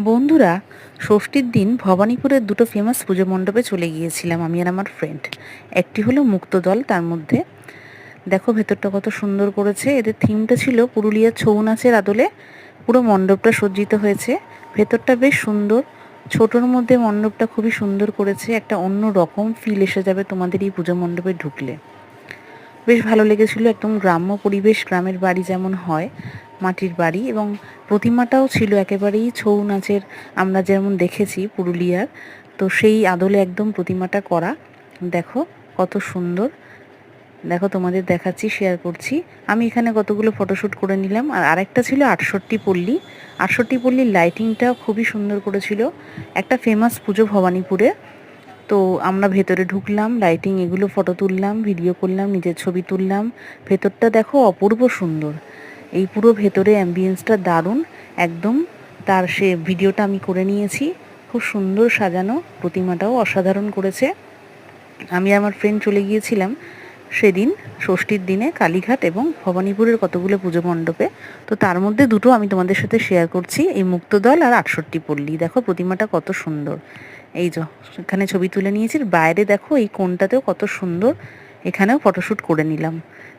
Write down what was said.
বন্ধুরা, ষষ্ঠীর দিন ভবানীপুরের দুটো ফেমাস পুজো মণ্ডপে চলে গিয়েছিলাম আমি আর আমার ফ্রেন্ড। একটি হলো মুক্তদল, তার মধ্যে দেখো ভেতরটা কত সুন্দর করেছে। এদের থিমটা ছিল পুরুলিয়ার ছৌ নাচের আদলে পুরো মণ্ডপটা সজ্জিত হয়েছে। ভেতরটা বেশ সুন্দর, ছোটোর মধ্যে মণ্ডপটা খুবই সুন্দর করেছে। একটা অন্য রকম ফিল এসে যাবে তোমাদের এই পুজো মণ্ডপে ঢুকলে। বেশ ভালো লেগেছিল, একদম গ্রাম্য পরিবেশ, গ্রামের বাড়ি যেমন হয় মাটির বাড়ি, এবং প্রতিমাটাও ছিল একেবারেই ছৌ নাচের, আমরা যেমন দেখেছি পুরুলিয়ার, তো সেই আদলে একদম প্রতিমাটা করা। দেখো কত সুন্দর। দেখো তোমাদের দেখাচ্ছি, শেয়ার করছি। আমি এখানে কতগুলো ফটোশ্যুট করে নিলাম। আর আরেকটা ছিল 68 পল্লী। 68 পল্লীর লাইটিংটাও খুবই সুন্দর করেছিল। একটা ফেমাস পুজো ভবানীপুরে। তো আমরা ভেতরে ঢুকলাম, লাইটিং এগুলো ফটো তুললাম, ভিডিও করলাম, নিজের ছবি তুললাম। ভেতরটা দেখো অপূর্ব সুন্দর। এই পুরো ভেতরে অ্যাম্বিয়েন্সটা দারুণ একদম। তার সে ভিডিওটা আমি করে নিয়েছি। খুব সুন্দর সাজানো, প্রতিমাটাও অসাধারণ করেছে। আমি আমার ফ্রেন্ড চলে গিয়েছিলাম সেদিন ষষ্ঠীর দিনে কালীঘাট এবং ভবানীপুরের কতগুলো পুজো মণ্ডপে। তো তার মধ্যে দুটো আমি তোমাদের সাথে শেয়ার করছি, এই মুক্তদল আর 68 পল্লী। দেখো প্রতিমাটা কত সুন্দর। এই যে এখানে ছবি তুলে নিয়েছি, বাইরে দেখো এই কোণটাতেও কত সুন্দর। এখানেও ফটোশ্যুট করে নিলাম।